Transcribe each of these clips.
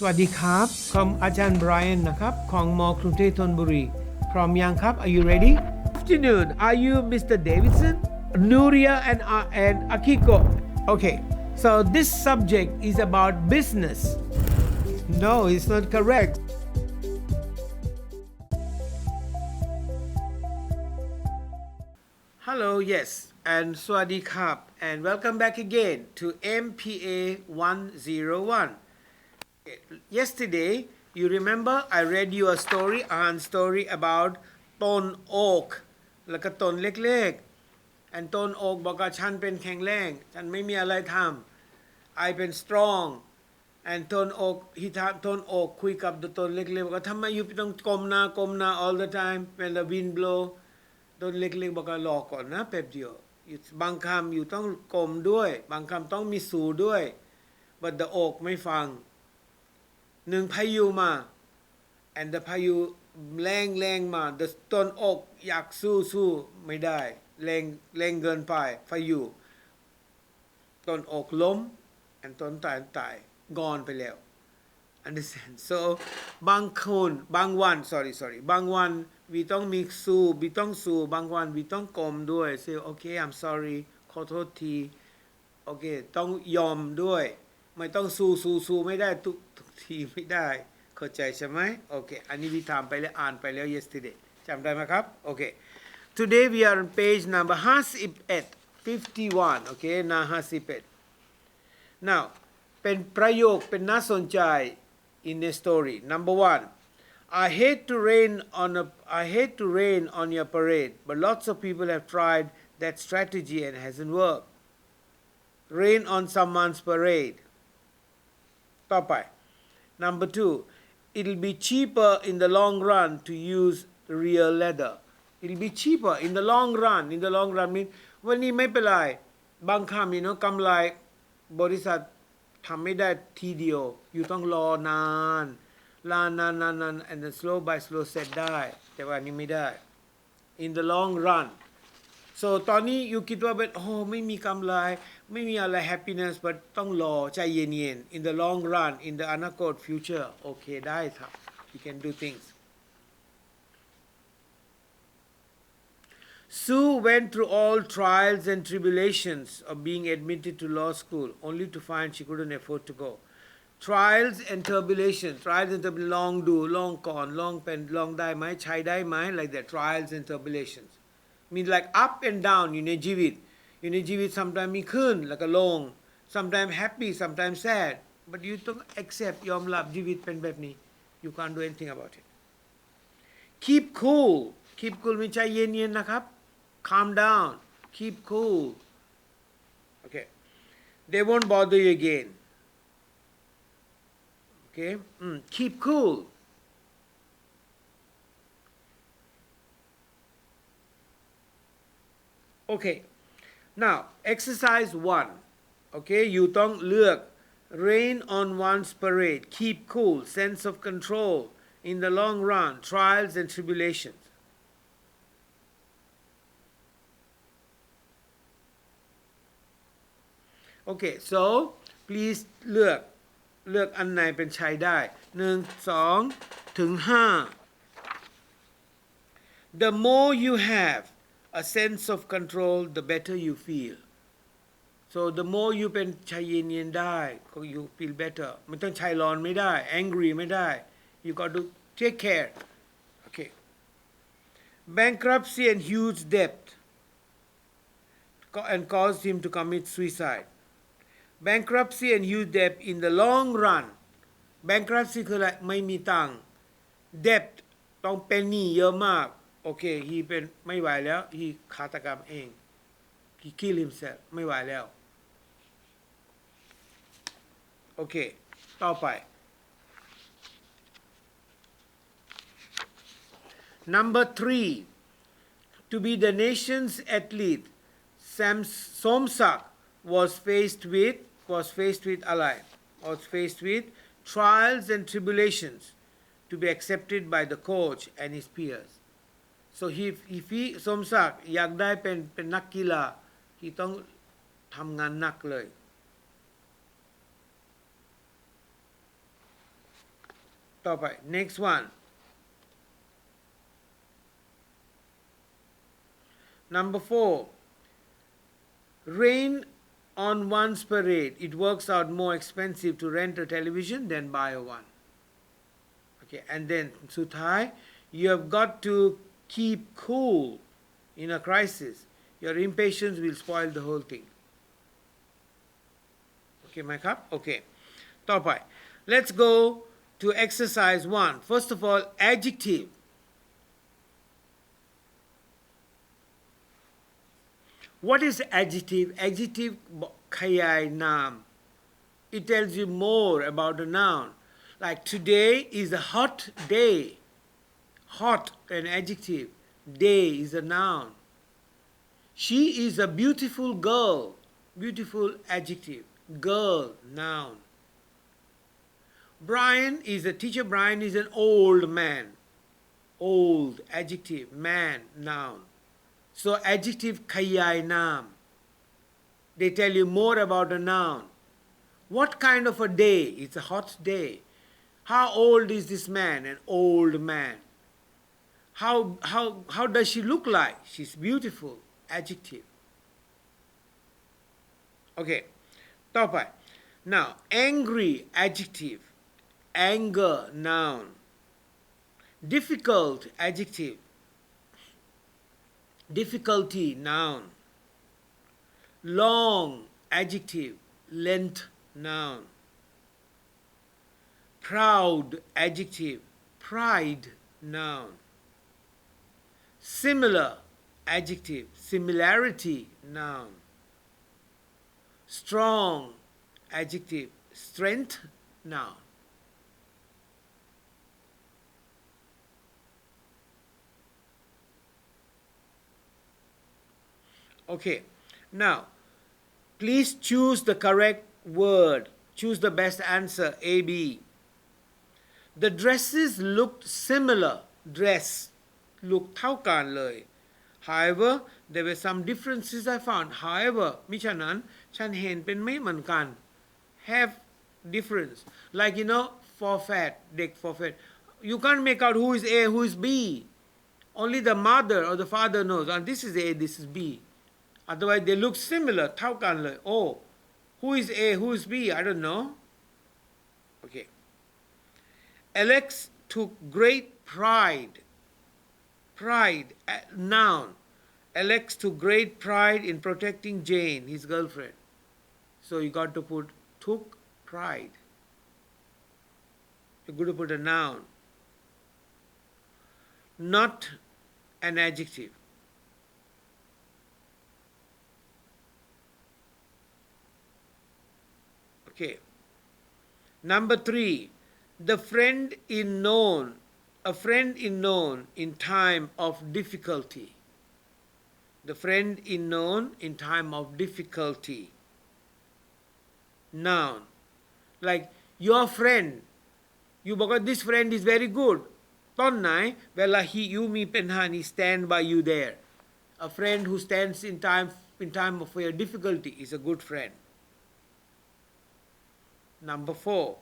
สวัสดีครับผมอาจารย์ไบรอันนะครับของมกรุงเทพธนบุรีพร้อมยังครับ Are you ready? Afternoon. Are you Mr. Davidson? Nuria and Akiko. Okay. So this subject is about business. No, it's not correct. Hello, yes, and Sawadi Krap, and welcome back again to MPA101. Yesterday, you remember I read you a story about ต้นโอ๊กแล้วก็ต้นเล็กๆ and ต้นโอ๊กบอกว่าฉันเป็นแข็งแรงฉันไม่มีอะไรทำ I เป็น strong and ต้นโอ๊กต้นโอ๊กคุยกับต้นเล็กๆบอกว่าทำไมอยู่ต้องก้มหน้า all the time when the wind blow ต้นเล็กๆบอกว่ารอก่อนนะแป๊บเดียวบางคำอยู่ต้องก้มด้วยบางคำต้องมีสู้ด้วย but the oak ไม่ฟังหนึ่งพายุมา and the พายุแรงมา the ต้นอกอยากสู้ไม่ได้แรงเกินไปพายุต้นอกล้ม and ต้นตายงอนไปแล้ว understand so บางวัน sorry บางวันweต้องมีสู้บางวันweต้องก้มด้วย say okay I'm sorry ขอโทษทีโอเคต้องยอมด้วยไม่ต้องสู้ไม่ได้ทุกทีไม่ได้เข้าใจใช่ไหมโอเคอันนี้วิธามไปแล้วอ่านไปแล้ว yesterday จำได้ไหมครับโอเค today we are on page number 51 โอเคหน้า51 now เป็นประโยคเป็นน่าสนใจ in the story number 1 I hate to rain on your parade but lots of people have tried that strategy and hasn't worked rain on someone's paradeต่อไป number 2 it'll be cheaper in the long run to use real leather it'll be cheaper in the long run mean วันนี้ไม่เป็นไรบางคำกำไรบริษัททำไม่ได้ทีเดียวอยู่ต้องรอนานand then slow by slow set ได้แต่ว่านี้ไม่ได้ in the long run so ตอนนี้อยู่คิดว่าเป็นไม่มีกำไรไม่มีอะไร happiness but ต้องรอใจเย็นๆ in the long run in the อนาคต future โอเคได้ครับ you can do things Sue went through all trials and tribulations of being admitted to law school only to find she couldn't afford to go trials and tribulations ลองดูลองก่อนลองได้ไหมใช้ได้ไหม like that trials and tribulations means like up and down อยู่ในชีวิต sometimes มีขึ้นแล้วก็ลง sometimes happy sometimes sad but you ต้อง accept ยอมรับชีวิตเป็นแบบนี้ you can't do anything about it keep cool มีใจเย็นๆนะครับ calm down keep cool okay they won't bother you again okay keep cool okay now exercise 1 okay อยู่ต้องเลือก rain on one's parade keep cool sense of control in the long run trials and tribulations okay so please เลือกอันไหนเป็นใช้ได้1 2ถึง5 the more you have a sense of control the better you feel so the more you เป็นใจเย็นๆได้ก็ you feel better ไม่ต้องใจร้อนไม่ได้ angry ไม่ได้ you got to take care okay bankruptcy and huge debt and caused him to commit suicide bankruptcy and huge debt in the long run bankruptcy คืออะไรไม่มีตังค์ debt ต้องเป็นหนี้เยอะมากโอเค he เป็นไม่ไหวแล้ว he ฆาตกรรมเอง he kill himself ไม่ไหวแล้วโอเคต่อไป number 3 to be the nation's athlete Somsak was faced with อะไร was faced with trials and tribulations to be accepted by the coach and his peers so if he สมศักดิ์อยากได้เป็นนักกีฬา he ต้องทำงานหนักเลย ต่อไป next one number 4 rain on one's parade it works out more expensive to rent a television than buy a one okay and then สุดท้าย you have got to keep cool in a crisis your impatience will spoil the whole thing โอเคไหมครับโอเคต่อไป let's go to exercise 1 first of all adjective what is adjective adjective ขยายนาม it tells you more about the noun like today is a hot day hot an adjective day is a noun she is a beautiful girl beautiful adjective girl noun Brian is a teacher Brian is an old man old adjective man noun so adjective ขยายนาม they tell you more about a noun what kind of a day it's a hot day how old is this man an old man how does she look like she's beautiful adjective okay ต่อไป now angry adjective anger noun difficult adjective difficulty noun long adjective length noun proud adjective pride noun similar adjective similarity noun strong adjective strength noun okay now please choose the correct word choose the best answer A B the dresses looked similar dress look เท่ากันเลย however there were some differences I found however มิฉะนั้นฉันเห็นเป็นไม่เหมือนกัน have difference like you know forfeit เด็ก forfeit you can't make out who is A who is B only the mother or the father knows and this is A this is B otherwise they look similar เท่ากันเลย oh who is A who is B I don't know okay Alex took great pride noun Alex took great pride in protecting Jane his girlfriend so you got to put took pride you're going to put a noun not an adjective okay number 3 the friend is known a friend is known in time of difficulty the friend is known in time of difficulty noun like your friend you บอกว่า this friend is very good ตอนไหนเวลา you มีปัญหา he stand by you there a friend who stands in time of your difficulty is a good friend number 4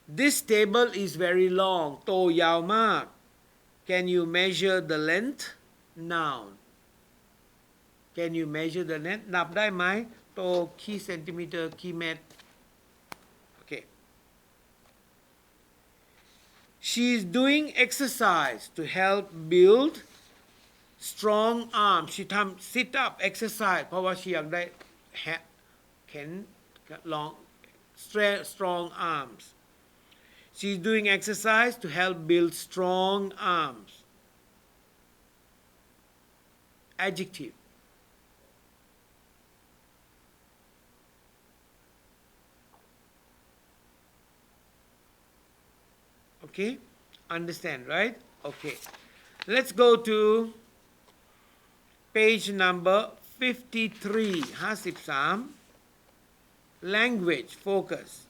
this table is very long โตยาวมาก can you measure the length noun can you measure the length นับได้ไหมโตกี่เซนติเมตรกี่เมตร okay she is doing exercise to help build strong arms she ทำ sit up exercise เพราะว่า she อยากได้แขน long strong arms she's doing exercise to help build strong arms adjective okay understand right okay let's go to page number 53 language focus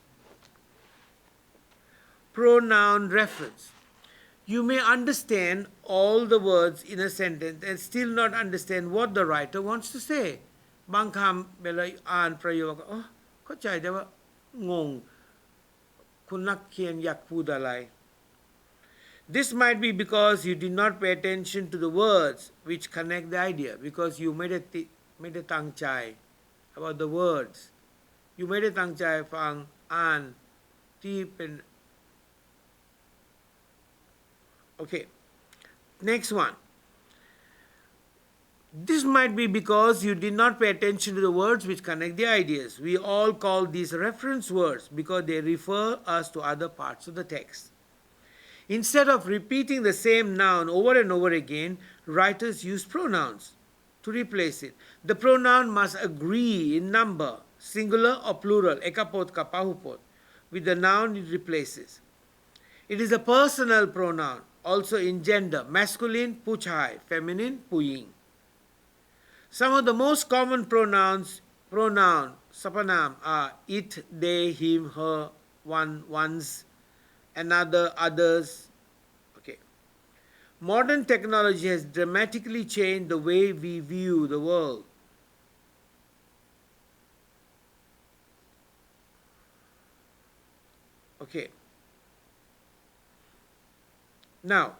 pronoun reference you may understand all the words in a sentence and still not understand what the writer wants to say บางคำเวลาอ่านประโยคอ๋อเข้าใจแต่ว่างงคุณนักเขียนอยากพูดอะไร This might be because you did not pay attention to the words which connect the idea, because you ไม่ได้ตั้งใจ about the words อยู่ไม่ได้ตั้งใจฟังอ่านที่เป็น okay next one. This might be because you did not pay attention to the words which connect the ideas. We all call these reference words because they refer us to other parts of the text. Instead of repeating the same noun over and over again, writers use pronouns to replace it. The pronoun must agree in number, singular or plural, ekapot ka pahupot, with the noun it replaces. It is a personal pronoun, also in gender, masculine, puchai, feminine, puying. Some of the most common pronoun, sapanam, are it, they, him, her, one, ones, another, others. Okay. Modern technology has dramatically changed the way we view the world. Okay. Now,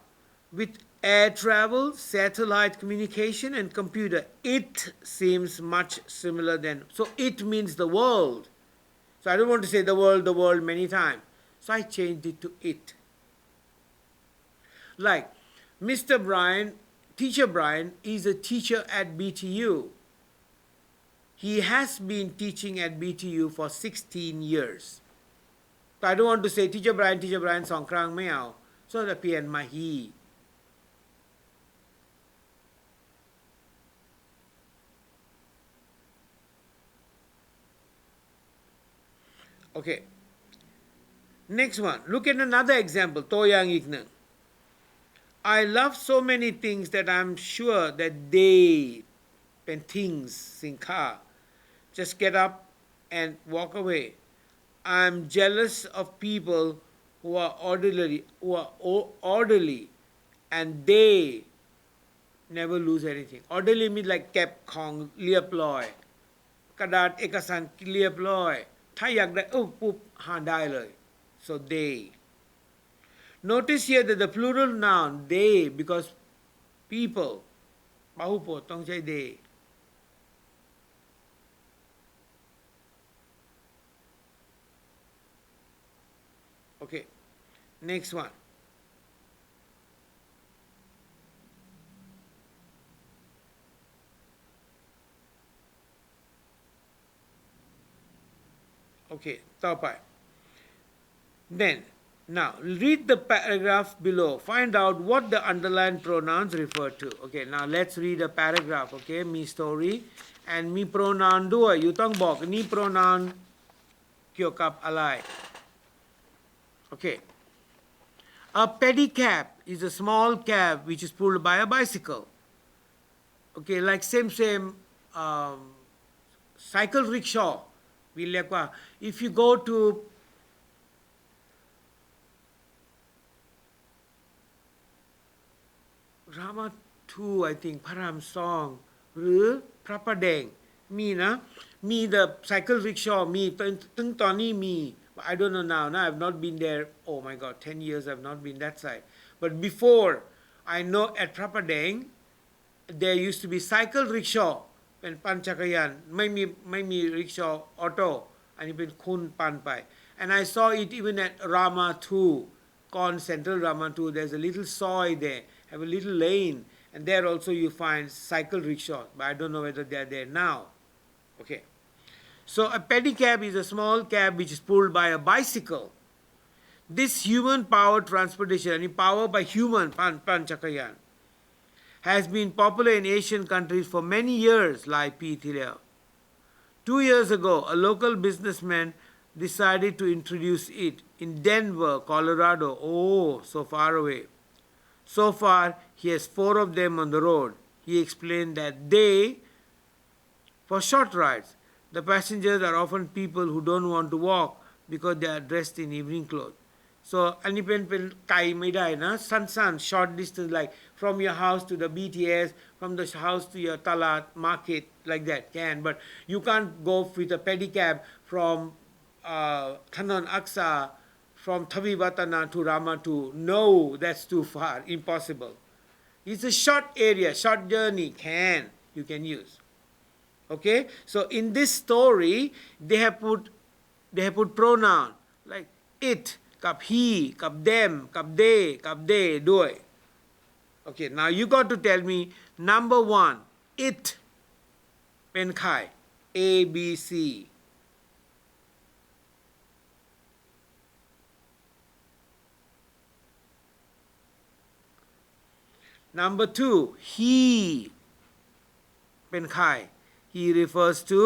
with air travel, satellite communication, and computer, it seems much similar than. So it means the world. So I don't want to say the world many times. So I changed it to it. Like Mr. Brian, Teacher Brian is a teacher at BTU. He has been teaching at BTU for 16 years. So I don't want to say Teacher Brian สองครั้งไม่เอา so จะเปลี่ยนมา he. Okay. Next one. Look at another example. ตัวอย่างอีกหนึ่ง I love so many things that I'm sure that they เป็น things สินค้า just get up and walk away. I'm jealous of people who are orderly and they never lose anything. Orderly means like เก็บของเรียบร้อยกระดาษเอกสารเรียบร้อยถ้าอยากได้ปุ๊บหาได้เลย so they. Notice here that the plural noun they, because people พหูพจน์ต้องใช้ they. Okay, next one. Okay, ต่อไป Then, now read the paragraph below. Find out what the underlined pronouns refer to. Okay, now let's read a paragraph. Okay, มี story and มี pronoun ด้วยอยู่ต้องบอกนี่ pronoun เกี่ยวกับอะไร Okay. A pedicab is a small cab which is pulled by a bicycle. Okay, like same cycle rickshaw. วิเรียกว่า if you go to Rama 2 I think พระราม2หรือพระประแดงมีนะมี the cycle rickshaw มีถึงตอนนี้มี I don't know now I've not been there oh my god 10 years I've not been that side but before I know at พระประแดง there used to be cycle rickshaw เป็นปั่นจักรยานไม่มี rickshaw auto อันนี้เป็นคุณปั่นไป and I saw it even at Rama 2 ก่อน Central Rama 2 there's a little soy there have a little lane and there also you find cycle rickshaw but I don't know whether they're there now. Okay, so a pedicab is a small cab which is pulled by a bicycle. This human powered transportation and powered by human pan chakayan has been popular in Asian countries for many years like P. Thilia. 2 years ago a local businessman decided to introduce it in Denver, Colorado. Oh, so far away. So far, he has 4 of them on the road. He explained that for short rides, the passengers are often people who don't want to walk because they are dressed in evening clothes. So, อันนี้เป็นไกลไม่ได้นะสั้นๆ short distance like from your house to the BTS, from the house to your talat market like that can, but you can't go with a pedicab from Thanon Aksa from Thavivatana to Ramatu. No, that's too far, impossible. It's a short area, short journey, you can use. Okay, so in this story they have put pronoun like it กับ he กับ them กับ they กับ they ด้วย Okay, now you got to tell me number one it เป็นใคร A B C number two he เป็นใคร he refers to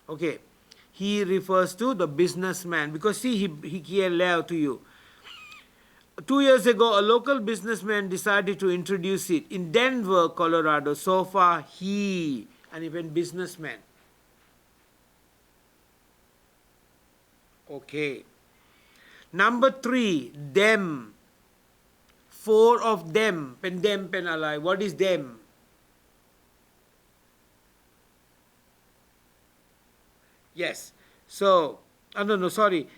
Okay, he refers to the businessman because see he here to you. 2 years ago, a local businessman decided to introduce it in Denver, Colorado. So far, he and even businessman. Okay. Number three, them. 4 of them. เป็น them เป็นอะไร What is them? Yes. So, no, sorry.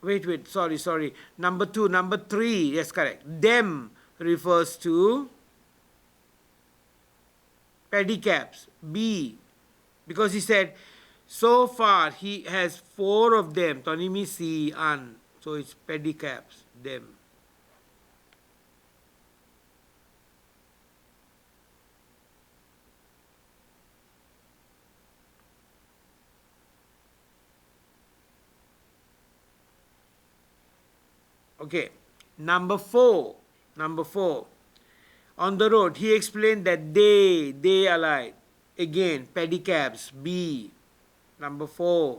Wait, sorry. Number 2, number 3. Yes, correct. Them refers to pedicabs. B. Because he said, so far he has 4 of them. ตอนนี้มี C อัน So it's pedicabs. Them. Okay, number 4. On the road, he explained that they allied. Again, pedicabs, B. Number 4,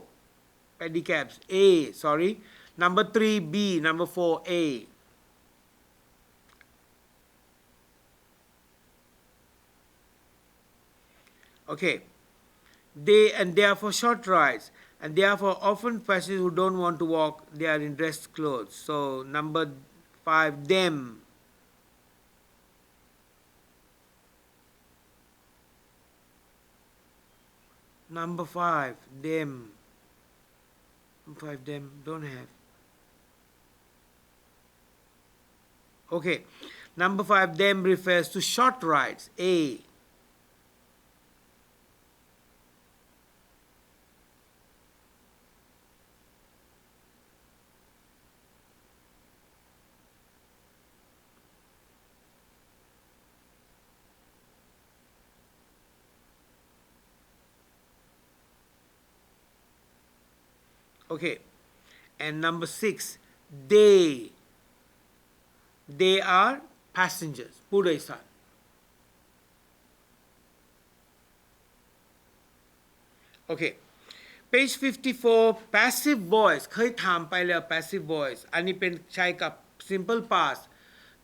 pedicabs, A, sorry. Number 3, B. Number 4, A. Okay, they and therefore short rides. And therefore, often passengers who don't want to walk, they are in dress clothes. So, number 5, them. Number 5, them. Number 5, them. Don't have. Okay. Number 5, them refers to short rides. A. Okay, and number 6, they are passengers, ผู้โดยสาร Okay, page 54 passive voice เคยถามไปแล้ว passive voice อันนี้เป็นใช้กับ simple past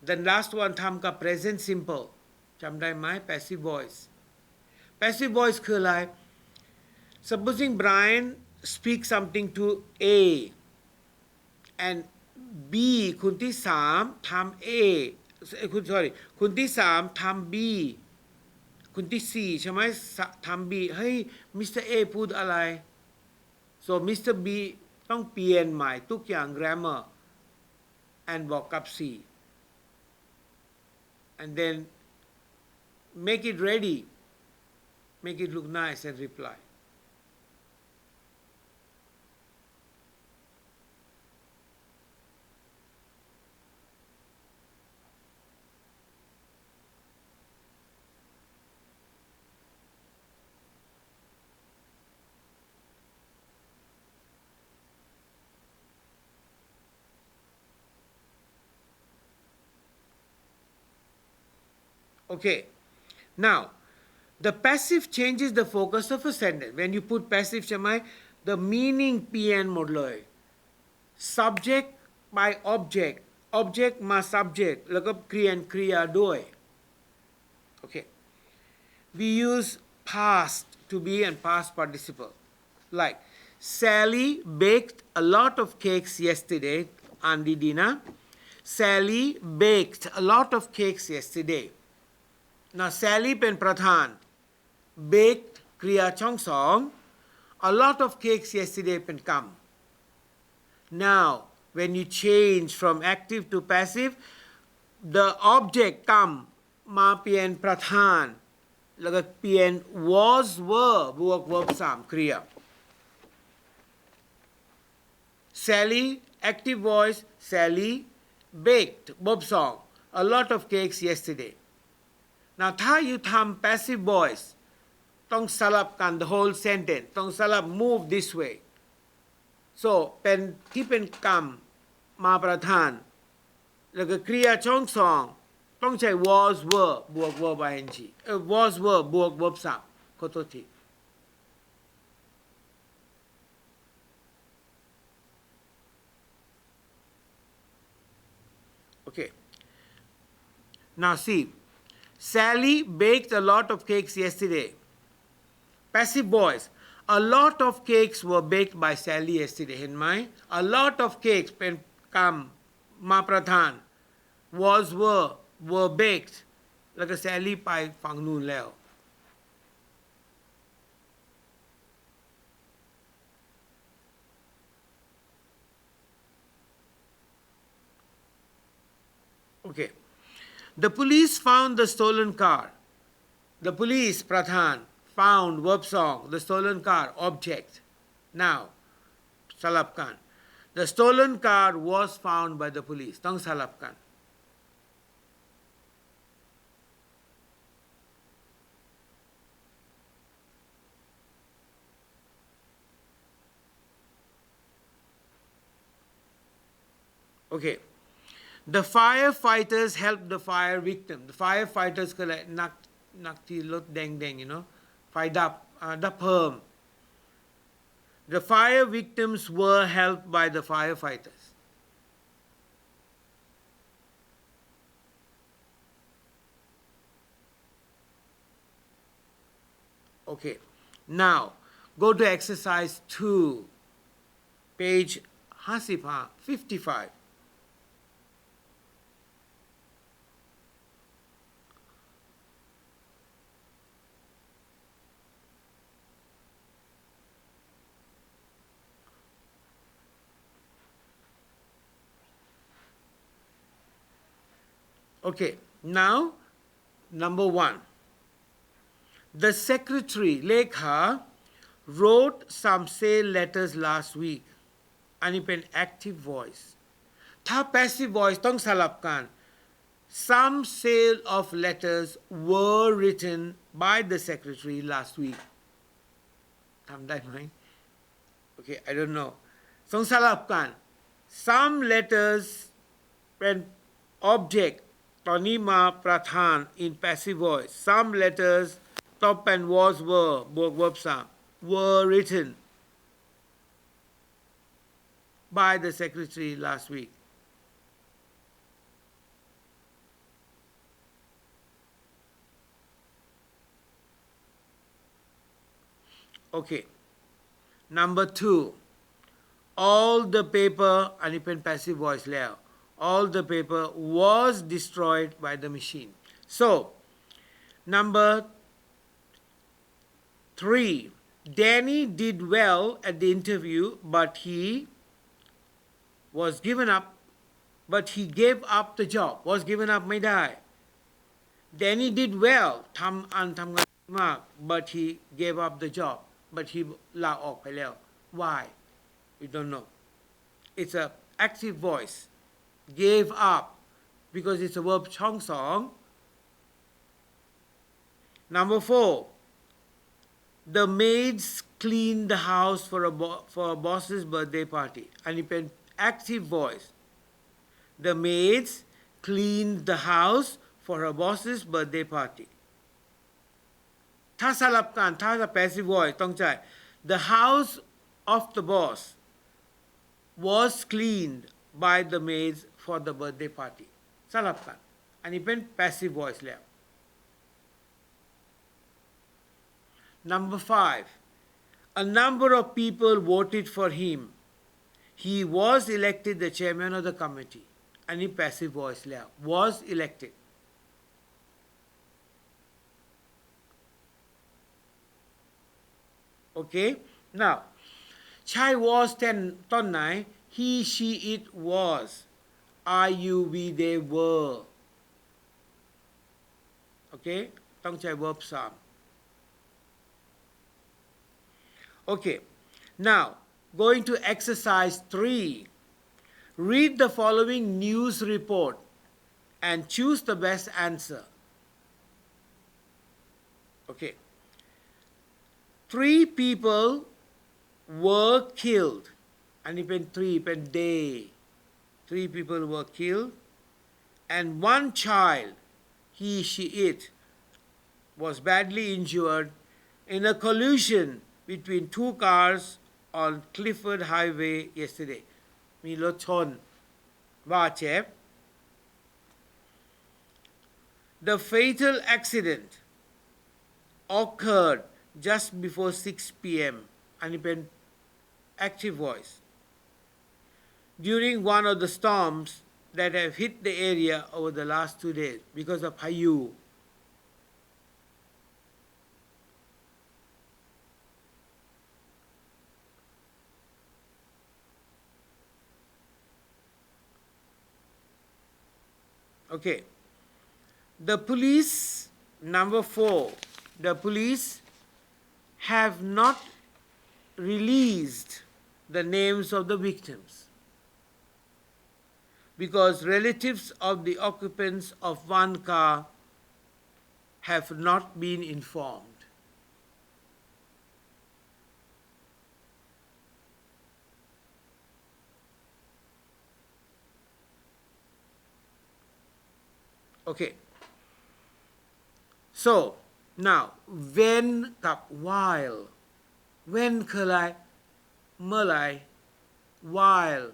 then last one ทำกับ present simple จำได้ไหม passive voice คืออะไร supposing Brian speak something to A and B คนที่3ทำ A คนที่3ทำ B คนที่4ใช่ไหมทำ B เฮ้ย Mr. A พูดอะไร so Mr. B ต้องเปลี่ยนใหม่ทุกอย่าง grammar and บอกกับ C and then make it ready make it look nice and reply Okay, now the passive changes the focus of a sentence. When you put passive ใช่ไหม the meaning เปลี่ยนหมดเลย subject by object มา subject แล้วก็เปลี่ยนกริยาด้วย Okay, we use past to be and past participle like Sally baked a lot of cakes yesterday อ่านดีๆนะ Sally baked a lot of cakes yesterday now Sally เป็นประธาน baked กริยาช่องสอง a lot of cakes yesterday เป็นกรรม now when you change from active to passive the object กรรมมาเปลี่ยนประธานแล้วก็เปลี่ยน was were บวก verb 3กริยา Sally active voice Sally baked verb 2 a lot of cakes yesterday now ถ้า you ทำ passive voice ต้องสลับกัน the whole sentence ต้องสลับ move this way so เป็นที่เป็นกรรมมาประธานแล้วก็กริยาช่องสองต้องใช้ was were บวก verb ing was were บวก verb 3ขอโทษที okay now see Sally baked a lot of cakes yesterday passive voice a lot of cakes were baked by Sally yesterday เห็นไหม a lot of cakes เป็นกรรมมาประธาน was were baked แล้วก็ Sally ไปฝั่งนู้นแล้ว okay the police found the stolen car the police ประธาน found verb 2 the stolen car object now สลับกัน the stolen car was found by the police ต้องสลับกัน okay the firefighters helped the fire victim the firefighters ก็เลยนักที่รถแดงๆ you know ไฟดับเพลิง the fire victims were helped by the firefighters okay now go to exercise 2 page 55 okay now number 1 the secretary เลขา wrote some sale letters last week อันนี้เป็น active voice ถ้า passive voice ต้องสลับกัน some sale of letters were written by the secretary last week ทำได้ไหม okay I don't know ต้องสลับกัน some letters เป็น object ตอนนี้มาประธาน in passive voice some letters ต้องเป็น was were บวก verb 3 were written by the secretary last week okay number 2 all the paper อันนี้เป็น passive voice แล้ว all the paper was destroyed by the machine so number 3 Danny did well at the interview but he gave up the job was given up ไม่ได้ Danny did well ทำงานมาก but he gave up the job but he ลาออกไปแล้ว why we don't know it's a active voice gave up because it's a verb ช่องสอง number 4 the maids cleaned the house for a boss's birthday party อันนี้เป็นactive voice the maids cleaned the house for her boss's birthday party ถ้าสลับกันถ้าจะ passive voice ต้องใช้ the house of the boss was cleaned by the maids for the birthday party สลับกันอันนี้เป็น passive voice แล้ว number 5 a number of people voted for him he was elected the chairman of the committee อันนี้ passive voice แล้ว was elected okay now ใช่ was ต้นไหน he she it was are you we they were okay ต้องใช้ verb 3 okay now going to exercise 3 read the following news report and choose the best answer okay 3 people were killed อันนี้เป็น 3 เป็น they 3 people were killed and 1 child he she it was badly injured in a collision between 2 cars on Clifford Highway yesterday มีรถชนบาดเจ็บ The fatal accident occurred just before 6 p.m. อันนี้เป็น active voice during one of the storms that have hit the area over the last 2 days because of Payu okay the police number 4 the police have not released the names of the victims because relatives of the occupants of 1 car have not been informed okay so now when กับ while when คืออะไรเมื่อไหร่ while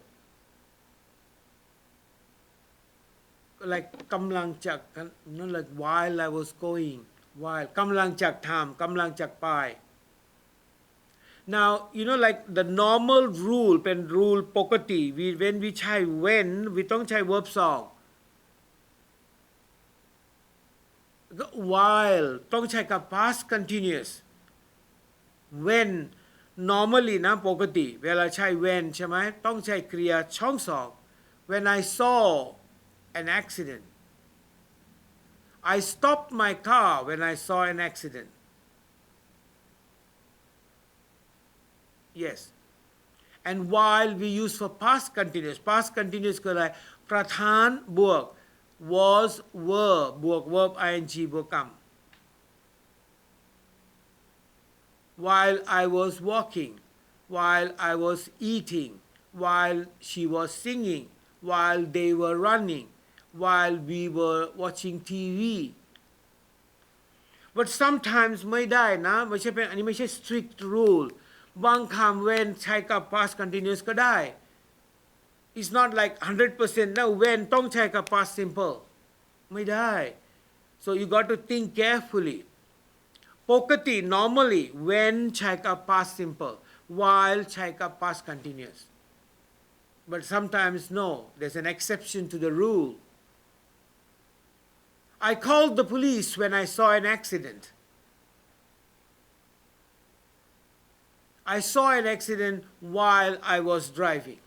like กำลังจะ not like while I was going while กำลังจะทำกำลังจะไป now you know like the normal rule เป็น rule ปกติ when we ใช้ when we ต้องใช้ verb 2while ต้องใช้กับ past continuous when normally นะปกติเวลาใช้ when ใช่ไหมต้องใช้กริยาช่องสอง when I saw an accident I stopped my car when I saw an accident yes and while we use for past continuous คืออะไรประธานบวกwas were บวก verb ing บวกกรรม while I was walking while I was eating while she was singing while they were running while we were watching TV but sometimes ไม่ได้นะไม่ใช่เป็นอันนี้ไม่ใช่ strict rule บางคำ when ใช้กับ past continuous ก็ได้It's not like 100% now when ต้องใช้กับ past simple ไม่ได้ so you got to think carefully ปกติ normally when ใช้กับ past simple while ใช้กับ past continuous but sometimes no there's an exception to the rule I called the police when I saw an accident I saw an accident while I was driving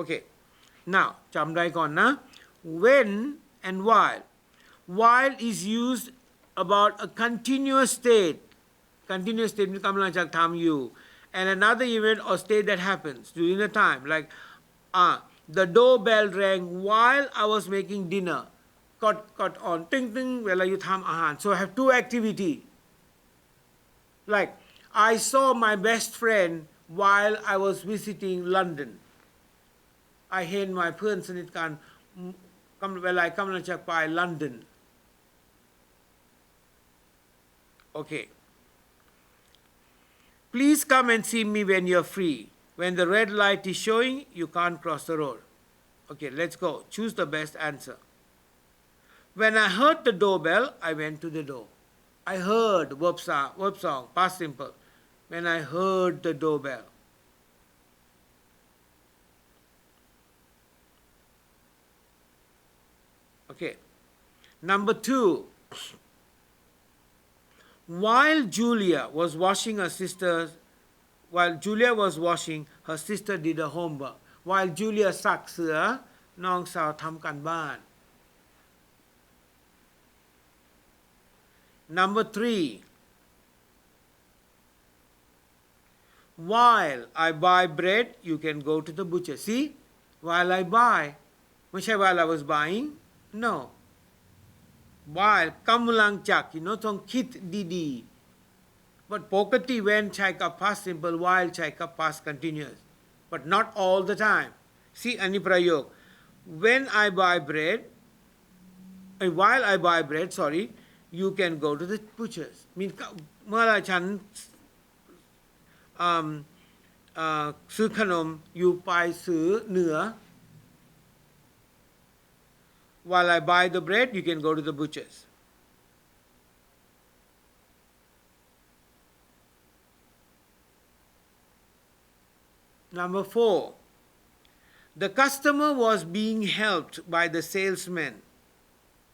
okay now จำได้ก่อนนะ when and while is used about a continuous state มีกำลังจะทำอยู่ and another event or state that happens during the time like the doorbell rang while I was making dinner กด on ตึ้งเวลาอยู่ทำอาหาร so I have 2 activity like I saw my best friend while I was visiting London I เห็น my เพื่อนสนิทกันเวลากำลังจะไป London okay please come and see me when you're free When the red light is showing, you can't cross the road. Okay, let's go. Choose the best answer. When I heard the doorbell, I went to the door. I heard verb song, past simple. When I heard the doorbell. Okay. Number 2. While Julia was washing, her sister did her homework. While Julia ซักเสื้อน้องสาวทำการบ้าน Number 3. While I buy bread, you can go to the butcher. See? While I buy. ไม่ใช่ while I was buying. No. While กำลังจัก ต้องคิดดีๆ but ปกติ when ใช้กับ past simple while ใช้กับ past continuous but not all the time. See อันนี้ประโยค when I buy bread while I buy bread sorry you can go to the butchers mean เมื่อไรฉันซื้อขนม you ไปซื้อเนื้อ while I buy the bread you can go to the butchers. Number 4. The customer was being helped by the salesman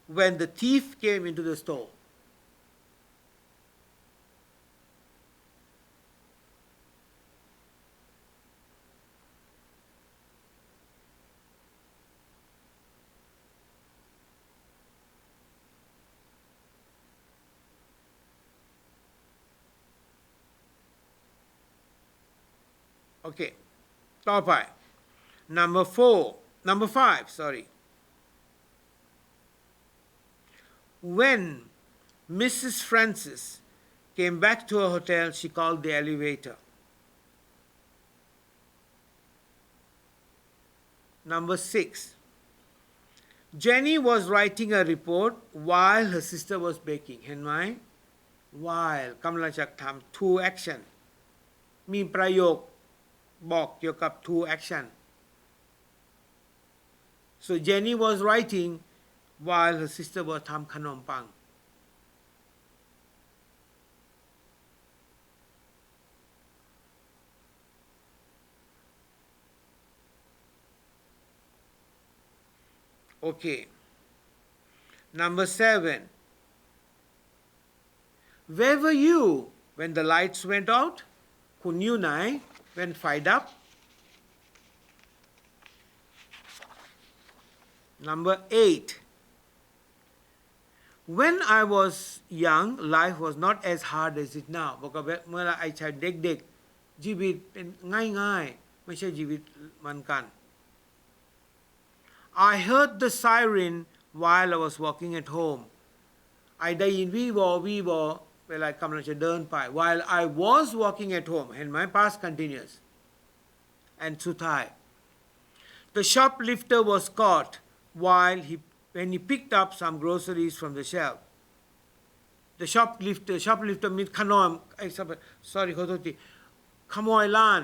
when the thief came into the store. Okay. ต่อไป number 5 sorry. When Mrs. Francis came back to her hotel, she called the elevator. Number 6. Jenny was writing a report while her sister was baking. เห็นไหม while กำลังจะทำ to action มีประโยคบอกเกี่ยวกับ to action. So Jenny was writing while her sister was ทำขนมปัง Okay. Number 7. Where were you when the lights went out? คุณอยู่ไหน when ไฟดับ Number 8. When I was young, life was not as hard as it now. บอกว่าเมื่อไอ้ชายเด็กๆชีวิตเป็นง่ายๆไม่ใช่ชีวิตมันกัน I heard the siren while I was walking at home. ไอ้ได้ยินวีวอเวลากำลังจะเดินไป while I was walking at home เห็นไหม past continuous and สุดท้าย the shoplifter was caught while when he picked up some groceries from the shelf. The shoplifter means ขโมยsorry ขอโทษทีขโมยร้าน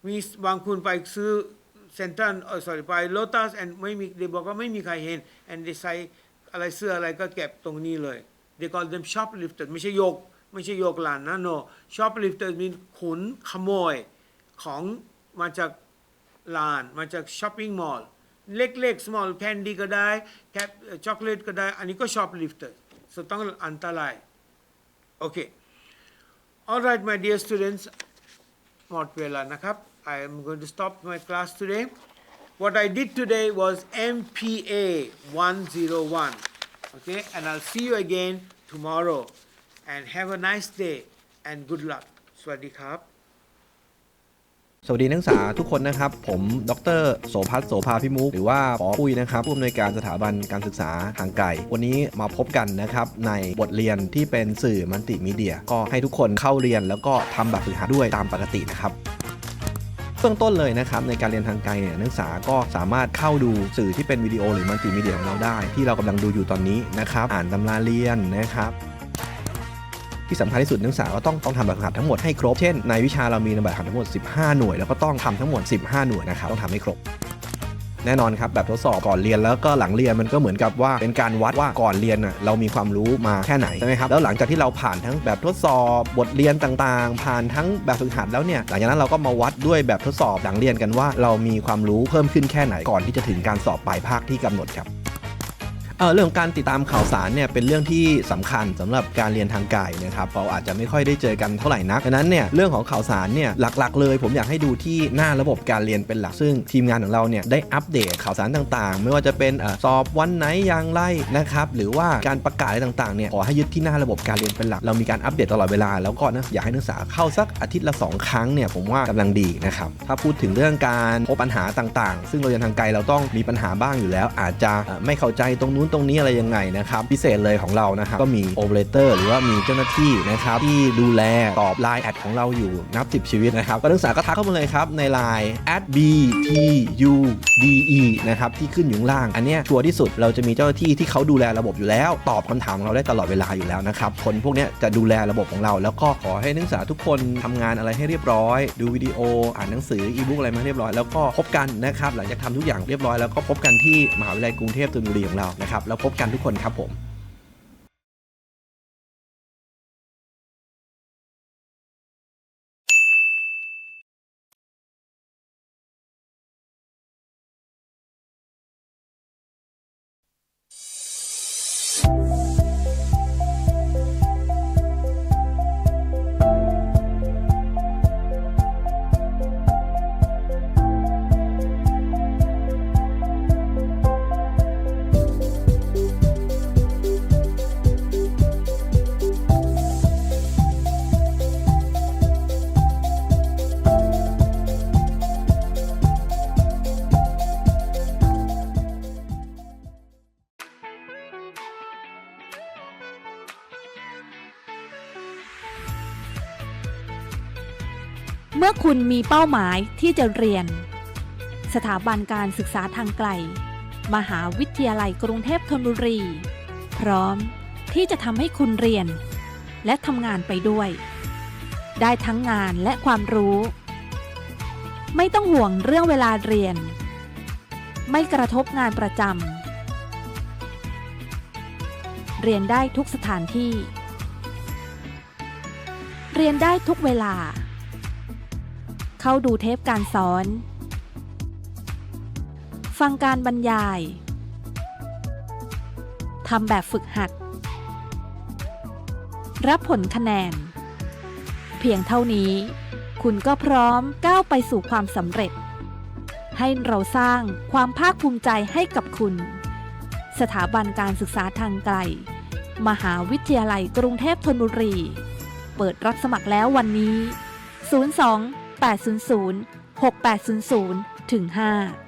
มีบางคนไปซื้อเซ็นทรัลsorry ไปโลตัส and ไม่มีtheyบอกว่าไม่มีใครเห็น and they ใส่อะไรเสื้ออะไรก็เก็บตรงนี้เลย they call them shoplifter ไม่ใช่โยกร้านนะ no shoplifter means ขนขโมยของมาจากร้านมาจาก shopping mall เล็กๆ small candy ก็ได้ช็อกโกแลตก็ได้อันนี้ก็ shoplifter so ต้องอันตราย okay alright my dear students หมดเวลานะครับ I am going to stop my class today. What I did today was MPA101. Okay, and I'll see you again tomorrow. And have a nice day and good luck. สวัสดีครับ สวัสดีนักศึกษาทุกคนนะครับผมดร.โสภัส โสภาพิมุขหรือว่าปอปุ้ยนะครับผู้อำนวยการสถาบันการศึกษาทางไกลวันนี้มาพบกันนะครับในบทเรียนที่เป็นสื่อมัลติมีเดียก็ให้ทุกคนเข้าเรียนแล้วก็ทำแบบฝึกหัดด้วยตามปกตินะครับเบื้องต้นเลยนะครับในการเรียนทางไกลเนี่ยนักศึกษาก็สามารถเข้าดูสื่อที่เป็นวิดีโอหรือมัลติมีเดียของเราได้ที่เรากำลังดูอยู่ตอนนี้นะครับอ่านตำราเรียนนะครับที่ ที่สำคัญที่สุดนักศึกษาก็ต้องทำแบบฝึกหัดทั้งหมดให้ครบเช่นในวิชาเรามีแบบฝึกหัดทั้งหมด15หน่วยแล้วก็ต้องทำทั้งหมด15หน่วยนะครับต้องทำให้ครบแน่นอนครับแบบทดสอบก่อนเรียนแล้วก็หลังเรียนมันก็เหมือนกับว่าเป็นการวัดว่าก่อนเรียนเรามีความรู้มาแค่ไหนใช่ไหมครับแล้วหลังจากที่เราผ่านทั้งแบบทดสอบบทเรียนต่างๆผ่านทั้งแบบฝึกหัดแล้วเนี่ยหลังจากนั้นเราก็มาวัดด้วยแบบทดสอบหลังเรียนกันว่าเรามีความรู้เพิ่มขึ้นแค่ไหนก่อนที่จะถึงการสอบปลายภาคที่กำหนดครับเรื่องการติดตามข่าวสารเนี่ยเป็นเรื่องที่สำคัญสำหรับการเรียนทางไกลนะครับเราอาจจะไม่ค่อยได้เจอกันเท่าไหร่นักดังนั้นเนี่ยเรื่องของข่าวสารเนี่ยหลักๆเลยผมอยากให้ดูที่หน้าระบบการเรียนเป็นหลักซึ่งทีมงานของเราเนี่ยได้อัปเดตข่าวสารต่างๆไม่ว่าจะเป็นสอบวันไหนอย่างไรนะครับหรือว่าการประกาศอะไรต่างๆเนี่ยขอให้ยึดที่หน้าระบบการเรียนเป็นหลักเรามีการอัปเดตตลอดเวลาแล้วก็อยากให้นักศึกษาเข้าสักอาทิตย์ละ2 ครั้งเนี่ยผมว่ากำลังดีนะครับถ้าพูดถึงเรื่องการพบปัญหาต่างๆซึ่งเราเรียนทางไกลเราต้องมีปัญหาบ้างอยู่แล้วอาจจะไม่เข้าใจตรงนู้นตรงนี้อะไรยังไงนะครับพิเศษเลยของเรานะครับก็มีโอเปอเรเตอร์หรือว่ามีเจ้าหน้าที่นะครับที่ดูแลตอบไลน์แอดของเราอยู่นับ10ชีวิตนะครับนักศึกษาก็ทักเข้ามาเลยครับในไลน์ @btude นะครับที่ขึ้นอยู่ข้างล่างอันนี้ชัวร์ที่สุดเราจะมีเจ้าหน้าที่ที่เขาดูแลระบบอยู่แล้วตอบคำถามของเราได้ตลอดเวลาอยู่แล้วนะครับคนพวกนี้จะดูแลระบบของเราแล้วก็ขอให้นักศึกษาทุกคนทำงานอะไรให้เรียบร้อยดูวิดีโออ่านหนังสืออีบุ๊กอะไรมาเรียบร้อยแล้วก็พบกันนะครับหลังจากทำทุกอย่างเรียบร้อยแล้วก็พบกันที่มหาวิทยาลัยกรุงเทพธนบุรีของเรานะครับแล้วพบกันทุกคนครับผมเมื่อคุณมีเป้าหมายที่จะเรียนสถาบันการศึกษาทางไกลมหาวิทยาลัยกรุงเทพธนบุรีพร้อมที่จะทำให้คุณเรียนและทำงานไปด้วยได้ทั้งงานและความรู้ไม่ต้องห่วงเรื่องเวลาเรียนไม่กระทบงานประจำเรียนได้ทุกสถานที่เรียนได้ทุกเวลาเข้าดูเทปการสอนฟังการบรรยายทำแบบฝึกหัดรับผลคะแนนเพียงเท่านี้คุณก็พร้อมก้าวไปสู่ความสำเร็จให้เราสร้างความภาคภูมิใจให้กับคุณสถาบันการศึกษาทางไกลมหาวิทยาลัยกรุงเทพธนบุรีเปิดรับสมัครแล้ววันนี้02 800 6800 5